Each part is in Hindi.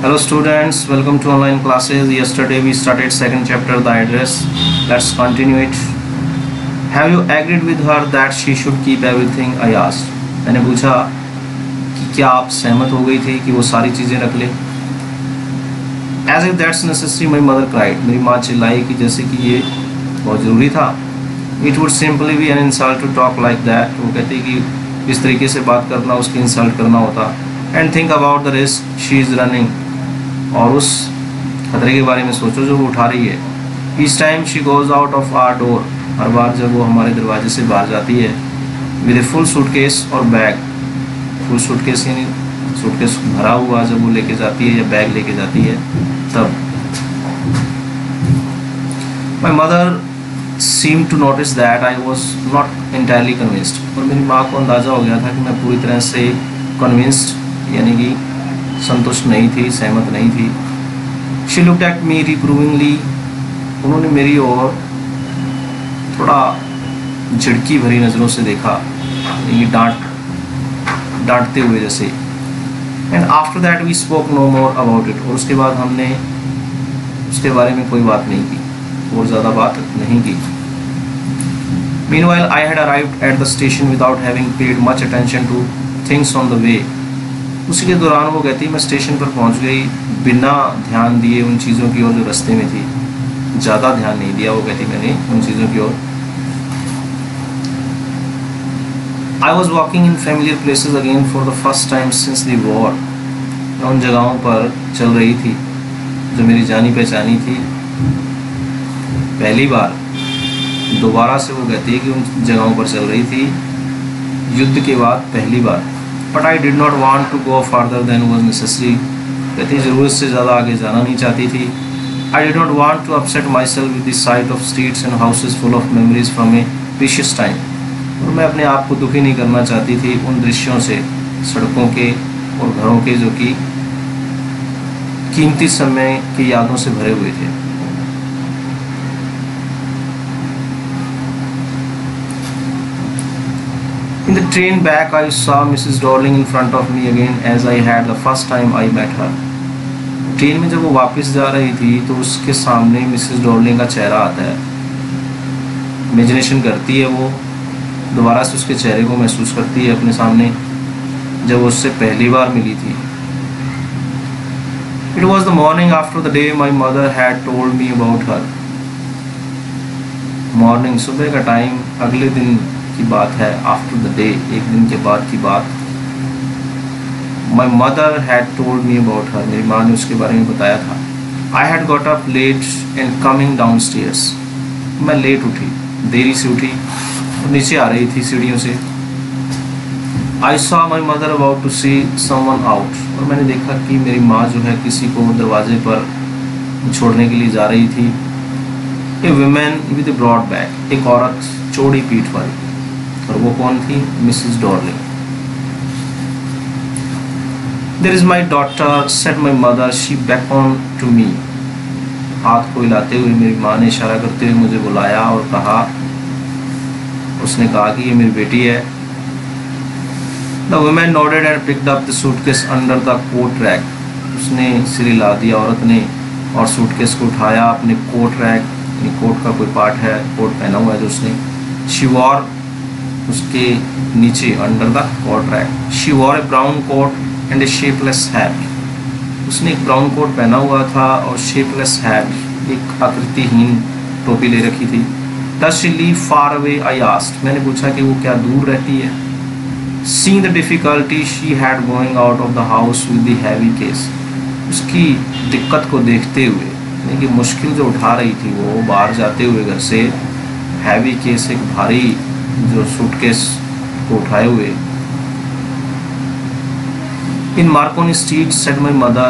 Hello students, welcome to online classes. Yesterday we started second chapter, the address. Let's continue it. Have you agreed with her that she should keep everything? I asked. मैंने पूछा कि क्या आप सहमत हो गई थी कि वो सारी चीज़ें रख ले? As if that's necessary, my mother cried. मेरी माँ चिल्लाई कि जैसे कि ये बहुत ज़रूरी था. It would simply be an insult to talk like that. वो कहती कि इस तरीके से बात करना उसकी इंसल्ट करना होता. And think about the risk she is running. और उस खतरे के बारे में सोचो जो वो उठा रही है. Each time she goes out of our door, हर बार जब वो हमारे दरवाजे से बाहर जाती है, with a full suitcase और बैग, फुल सूटकेस यानी सूटकेस भरा हुआ जब वो लेके जाती है या बैग लेके जाती है तब. My mother seemed to notice that I was not entirely convinced. और मेरी माँ को अंदाज़ा हो गया था कि मैं पूरी तरह से convinced यानी कि संतुष्ट नहीं थी, सहमत नहीं थी. She looked at me reprovingly. उन्होंने मेरी ओर थोड़ा झिड़की भरी नज़रों से देखा, ये डांटते हुए जैसे. And after that we spoke no more about it. और उसके बाद हमने उसके बारे में कोई बात नहीं की और ज़्यादा बात नहीं की. Meanwhile I had arrived at the station without having paid much attention to things on the way. उसी के दौरान वो कहती मैं स्टेशन पर पहुंच गई बिना ध्यान दिए उन चीज़ों की ओर जो रास्ते में थी. ज़्यादा ध्यान नहीं दिया, वो कहती मैंने उन चीज़ों की ओर. I was walking in familiar places again for the first time since the war. मैं उन जगहों पर चल रही थी जो मेरी जानी पहचानी थी पहली बार. दोबारा से वो कहती है कि उन जगहों पर चल रही थी युद्ध के बाद पहली बार. But I did not want to go further than was necessary. कहती ज़रूरत से ज़्यादा आगे जाना नहीं चाहती थी. I did not want to upset myself with the sight of streets and houses full of memories from a precious time. और मैं अपने आप को दुखी नहीं करना चाहती थी उन दृश्यों से, सड़कों के और घरों के जो कि कीमती समय की यादों से भरे हुए थे. In the train back, I saw Mrs. Dorling in front of me again as I had the first time I met her. Train में जब वो वापस जा रही थी तो उसके सामने मिसेस डॉर्लिंग का चेहरा आता है. इमेजिनेशन करती है वो, दोबारा से उसके चेहरे को महसूस करती है अपने सामने जब वो उससे पहली बार मिली थी. It was the morning after the day my mother had told me about her. Morning सुबह का टाइम, अगले दिन की बात है. आफ्टर द डे, एक दिन के बाद की बात. My mother had told me about her. मेरी माँ ने उसके बारे में बताया था. I had got up late and coming downstairs. मैं लेट उठी, देरी से उठी और नीचे आ रही थी सीढ़ियों से. I saw my mother about to see someone out. और मैंने देखा कि मेरी माँ जो है किसी को दरवाजे पर छोड़ने के लिए जा रही थी. A woman with a broad back. एक औरत चौड़ी पीठ वाली. और वो कौन थी? Mrs Darling. There is my daughter, said my mother. She beckoned to me. हाथ को हिलाते हुए मेरी माँ ने इशारा करते हुए मुझे बुलाया और कहा, उसने कहा कि ये मेरी बेटी है. The woman nodded and picked up the suitcase under the coat rack. उसने सिर हिला दिया औरत ने और सूटकेस को उठाया अपने कोट रैक, कोट का कोई पार्ट है, कोट पहना हुआ है जो उसने. She wore, उसके नीचे under the coat rack. She wore a brown coat and a shapeless hat. उसने एक ब्राउन कोट पहना हुआ था और shapeless hat, एक आकृतिहीन टोपी ले रखी थी. Does she live far away? I asked. मैंने पूछा कि वो क्या दूर रहती है. Seeing the difficulty she had going out of the house with the heavy case. उसकी दिक्कत को देखते हुए, यानी कि मुश्किल जो उठा रही थी वो बाहर जाते हुए घर से, हैवी केस, एक भारी जो सूटकेस को उठाए हुए. In Marconi Street, said my mother,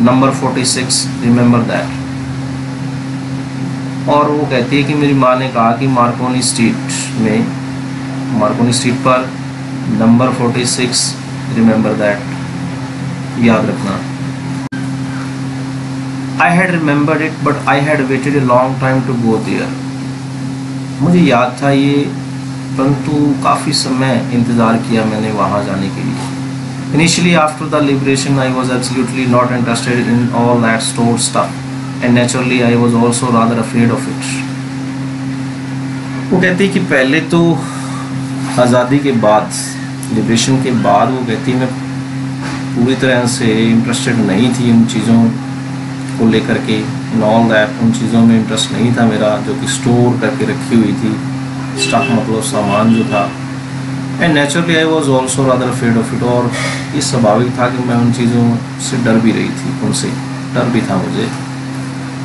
number 46, remember that. और वो कहती है कि मेरी माँ ने कहा कि मार्कोनी स्ट्रीट पर नंबर 46, remember that, याद रखना. I had remembered it, but I had waited a long time to go there. मुझे याद था ये, परंतु काफ़ी समय इंतज़ार किया मैंने वहाँ जाने के लिए. Initially, after the liberation, I was absolutely not interested in all that stored stuff, and naturally, I was also rather afraid of it. वो कहती है कि पहले तो आज़ादी के बाद, लिबरेशन के बाद, वो कहती मैं पूरी तरह से इंटरेस्टेड नहीं थी उन चीज़ों को लेकर के, इन ऑल दैट, उन चीज़ों में इंटरेस्ट नहीं था मेरा जो कि स्टोर करके रखी हुई थी, स्टफ मतलब सामान जो था। And naturally I was also rather afraid of it, और ये स्वाभाविक था कि मैं उन चीज़ों से डर भी रही थी, उनसे डर भी था मुझे।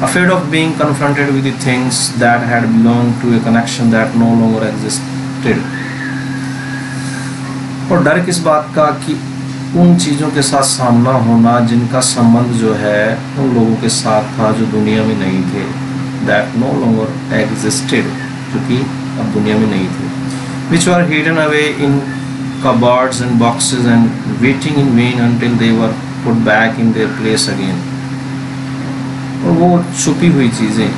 Afraid of being confronted with the things that had belong to a connection that no longer existed, और डर किस बात का कि उन चीज़ों के साथ सामना होना जिनका संबंध जो है उन लोगों के साथ था जो दुनिया में नहीं थे, दैट नो लॉन्गर एग्जिस्टेड, जो कि अब दुनिया में नहीं थे, which were hidden away in cupboards and boxes and waiting in vain until they were put back in their place again. और वो छुपी हुई चीज़ें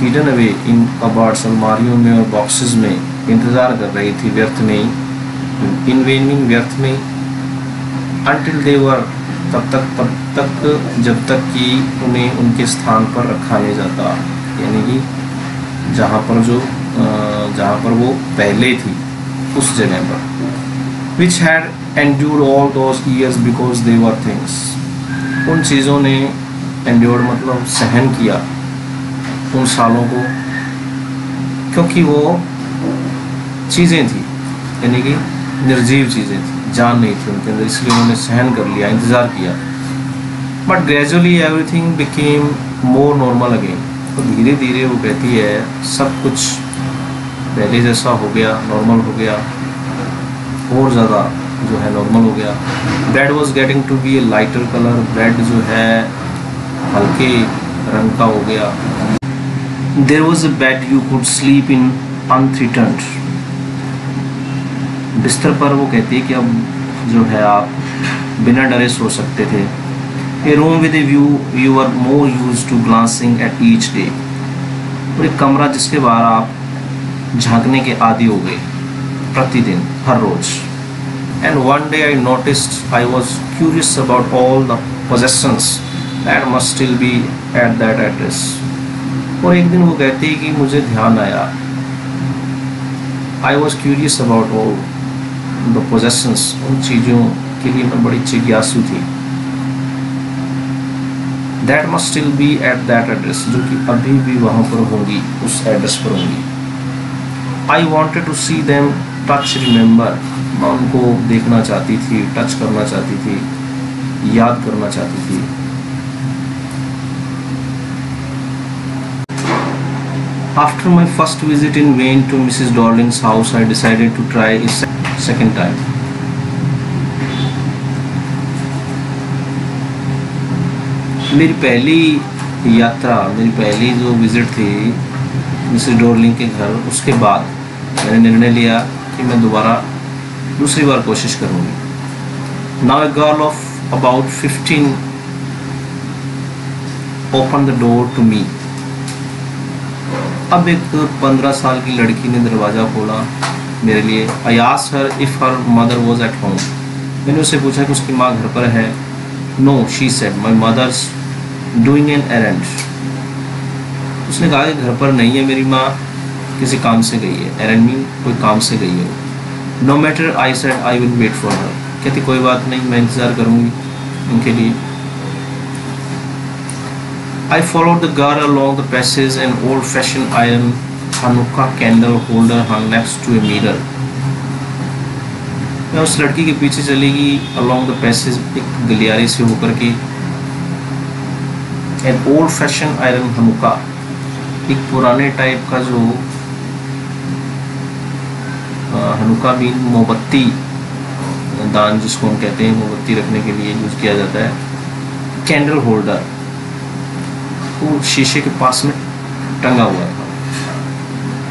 hidden away in cupboards, अलमारियों में और boxes में इंतज़ार कर रही थी व्यर्थ में ही, in vain में व्यर्थ में, until they were तब तक जब तक कि उन्हें उनके स्थान पर रखा नहीं जाता, यानी कि जहाँ पर वो पहले थी उस जगह पर, which had endured all those years because they were things, उन चीज़ों ने endured मतलब सहन किया उन सालों को क्योंकि वो चीज़ें थी, यानी कि निर्जीव चीज़ें थी, जान नहीं थी उनके अंदर, इसलिए उन्होंने सहन कर लिया, इंतज़ार किया। But gradually everything became more normal again, तो धीरे धीरे वो कहती है सब कुछ पहले जैसा हो गया, नॉर्मल हो गया, और ज़्यादा जो है नॉर्मल हो गया। Bed was getting to be a lighter colour, bed जो है हल्के रंग का हो गया। There was a bed you could sleep in unthreatened, बिस्तर पर वो कहती है कि अब जो है आप बिना डरे सो सकते थे। A room with a view you are more use to glancing at each day, और एक कमरा जिसके बाहर आप झांकने के आदी हो गए प्रतिदिन, हर रोज। And one day I noticed I was curious about all the possessions that must still be at that address, और एक दिन वो कहती है कि मुझे ध्यान आया, आई was curious about all the possessions, उन चीज़ों के लिए मैं बड़ी जिज्ञासु थी, that must still be at that address, जो कि अभी भी वहाँ पर होंगी, उस एड्रेस पर होंगी। I wanted to see them touch remember, मैं उनको देखना चाहती थी, टच करना चाहती थी, याद करना चाहती थी। After my first visit in vain to Mrs. Darling's house, I decided to try it second time. मेरी पहली यात्रा, मेरी पहली जो विजिट थी मिसेस डॉर्लिंग के घर, उसके बाद मैंने निर्णय लिया कि मैं दोबारा दूसरी बार कोशिश करूँगी। Now a girl of about 15 opened the door to me. अब एक 15 साल की लड़की ने दरवाज़ा खोला मेरे लिए। I asked her if her mother was at home. मैंने उससे पूछा कि उसकी माँ घर पर है। No, she said, my mother's doing an errand. उसने कहा कि घर पर नहीं है मेरी माँ, किसी काम से गई है। errand मीन कोई काम से गई है। No matter, I said, I will wait for her. कहती कोई बात नहीं, मैं इंतज़ार करूँगी उनके लिए। I followed the girl along the passage. An old-fashioned iron Hanukkah candle holder hung next to a mirror. मैं उस लड़की के पीछे चलेगी along the passage, एक गलियारे से होकर के। An old-fashioned iron Hanukkah, एक पुराने टाइप का जो हनुका मीन मोमबत्ती दान जिसको हम कहते हैं, मोमबत्ती रखने के लिए यूज किया जाता है। कैंडल होल्डर वो शीशे के पास में टंगा हुआ था।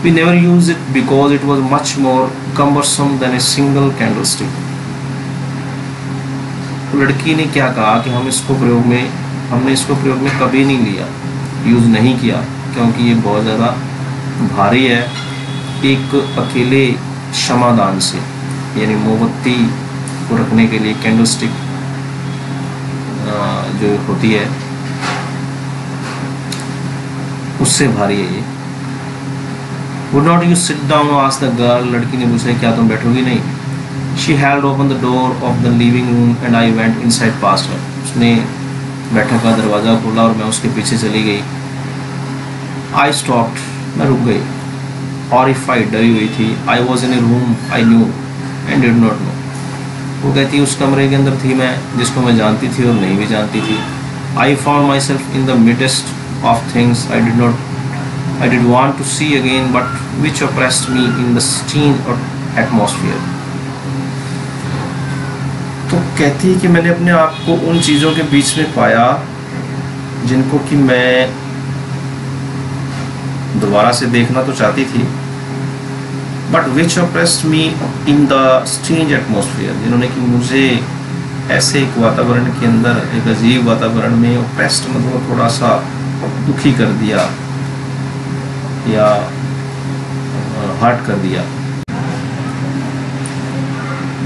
We never used it because it was much more cumbersome than a single candlestick. लड़की ने क्या कहा कि हमने इसको प्रयोग में कभी नहीं लिया, यूज़ नहीं किया, क्योंकि ये बहुत ज़्यादा भारी है। एक अकेले क्षमादान से, यानी मोमबत्ती उसको रखने के लिए कैंडलस्टिक जो होती है उससे भारी है ये। Would not you sit down? asked the girl. लड़की ने पूछा क्या तुम बैठोगी नहीं? She held open the door of the living room and I went inside past her. उसने बैठक का दरवाज़ा खोला और मैं उसके पीछे चली गई। I stopped. मैं रुक गई। Horrified, डरी हुई थी। I was in a room I knew and did not know. वो कहती उस कमरे के अंदर थी मैं जिसको मैं जानती थी और नहीं भी जानती थी। I found myself in the midst of things I did want to see again, but which oppressed me in the strange atmosphere. तो कहती है कि मैंने अपने आप को उन चीज़ों के बीच में पाया जिनको कि मैं दोबारा से देखना तो चाहती थी, but which oppressed me in the strange atmosphere, जिन्होंने कि मुझे ऐसे एक वातावरण के अंदर, एक अजीब वातावरण में oppressed मतलब थोड़ा सा दुखी कर दिया या हर्ट कर दिया।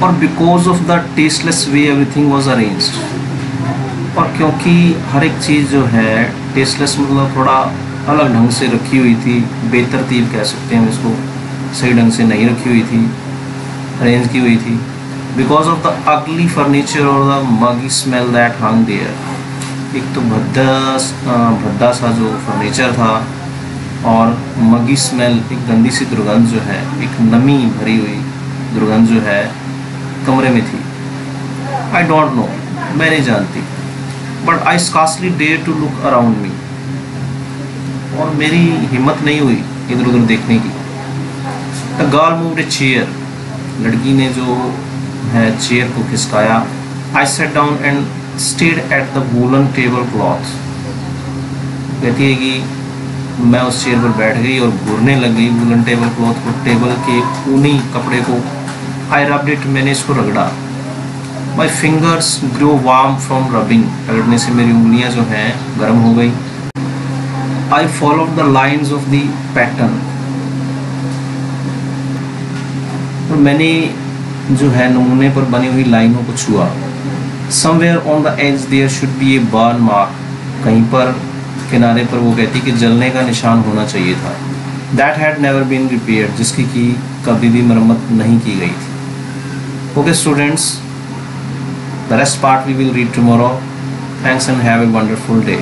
और because of the tasteless way everything was arranged, और क्योंकि हर एक चीज़ जो है टेस्टलेस मतलब थोड़ा अलग ढंग से रखी हुई थी, बेतरतीब कह सकते हैं इसको, सही ढंग से नहीं रखी हुई थी, अरेंज की हुई थी। Because of the ugly furniture और the muggy smell that hung there, एक तो भद्दा सा जो फर्नीचर था और मगी स्मेल, एक गंदी सी दुर्गंध जो है, एक नमी भरी हुई दुर्गंध जो है कमरे में थी। आई डोंट नो, मैं नहीं जानती, but I scarcely dare to look around me, और मेरी हिम्मत नहीं हुई इधर उधर देखने की। The girl moved a chair, लड़की ने जो है चेयर को खिसकाया। I sat down and stared at the woollen table cloth, कहती है कि मैं उस चेयर पर बैठ गई और घूरने लग गई वूलन टेबल क्लॉथ को, टेबल के ऊनी कपड़े को। आई रब्ड इट, मैंने इसको रगड़ा। My fingers grow warm from rubbing, रगड़ने से मेरी उंगलियां जो हैं गर्म हो गई। I followed the lines of the pattern, और मैंने जो है नमूने पर बनी हुई लाइनों को छुआ। Somewhere on the edge there should be a burn mark, कहीं पर किनारे पर वो कहती कि जलने का निशान होना चाहिए था। That had never been repaired, जिसकी कि कभी भी मरम्मत नहीं की गई थी। Okay students, the rest part we will read tomorrow. Thanks and have a wonderful day.